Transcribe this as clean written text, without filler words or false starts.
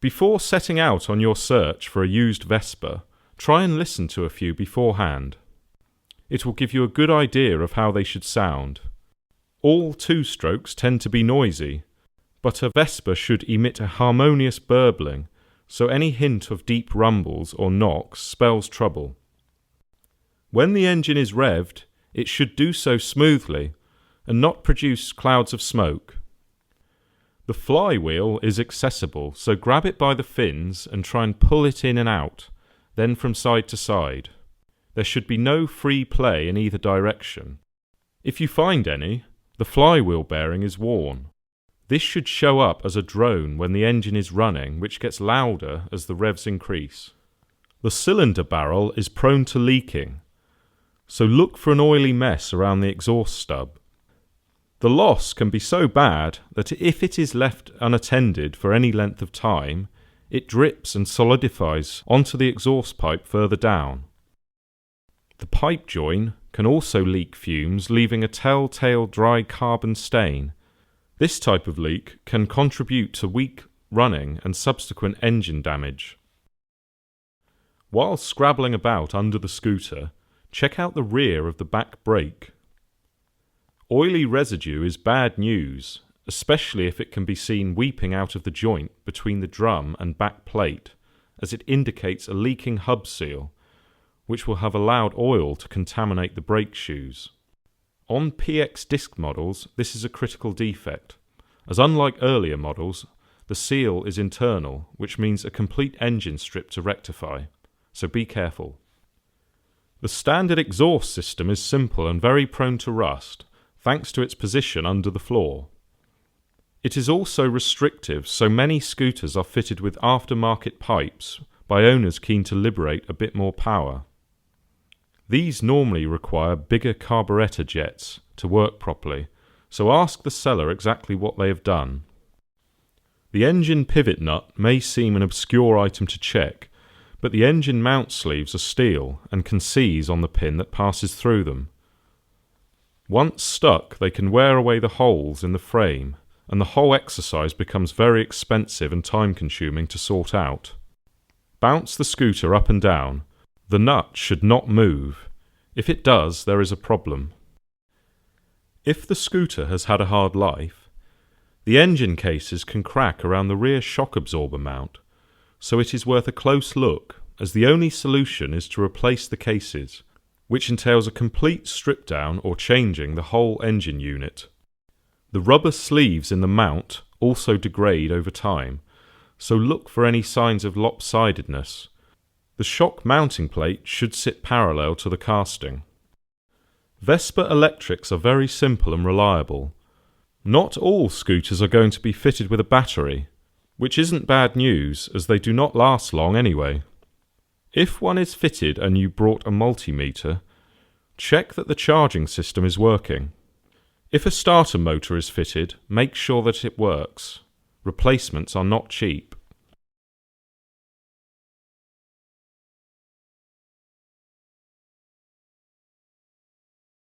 Before setting out on your search for a used Vespa, try and listen to a few beforehand. It will give you a good idea of how they should sound. All two-strokes tend to be noisy, but a Vespa should emit a harmonious burbling, so any hint of deep rumbles or knocks spells trouble. When the engine is revved, it should do so smoothly and not produce clouds of smoke. The flywheel is accessible, so grab it by the fins and try and pull it in and out, then from side to side. There should be no free play in either direction. If you find any, the flywheel bearing is worn. This should show up as a drone when the engine is running, which gets louder as the revs increase. The cylinder barrel is prone to leaking, so look for an oily mess around the exhaust stub. The loss can be so bad that if it is left unattended for any length of time, it drips and solidifies onto the exhaust pipe further down. The pipe join can also leak fumes, leaving a telltale dry carbon stain. This type of leak can contribute to weak running and subsequent engine damage. While scrabbling about under the scooter, check out the rear of the back brake. Oily residue is bad news, especially if it can be seen weeping out of the joint between the drum and back plate, as it indicates a leaking hub seal, which will have allowed oil to contaminate the brake shoes. On PX disc models, this is a critical defect, as unlike earlier models, the seal is internal, which means a complete engine strip to rectify, so be careful. The standard exhaust system is simple and very prone to rust, thanks to its position under the floor. It is also restrictive, so many scooters are fitted with aftermarket pipes by owners keen to liberate a bit more power. These normally require bigger carburetor jets to work properly, so ask the seller exactly what they have done. The engine pivot nut may seem an obscure item to check, but the engine mount sleeves are steel and can seize on the pin that passes through them. Once stuck, they can wear away the holes in the frame, and the whole exercise becomes very expensive and time-consuming to sort out. Bounce the scooter up and down. The nut should not move. If it does, there is a problem. If the scooter has had a hard life, the engine cases can crack around the rear shock absorber mount, so it is worth a close look, as the only solution is to replace the cases, which entails a complete strip down or changing the whole engine unit. The rubber sleeves in the mount also degrade over time, so look for any signs of lopsidedness. The shock mounting plate should sit parallel to the casting. Vespa electrics are very simple and reliable. Not all scooters are going to be fitted with a battery, which isn't bad news as they do not last long anyway. If one is fitted and you brought a multimeter, check that the charging system is working. If a starter motor is fitted, make sure that it works. Replacements are not cheap.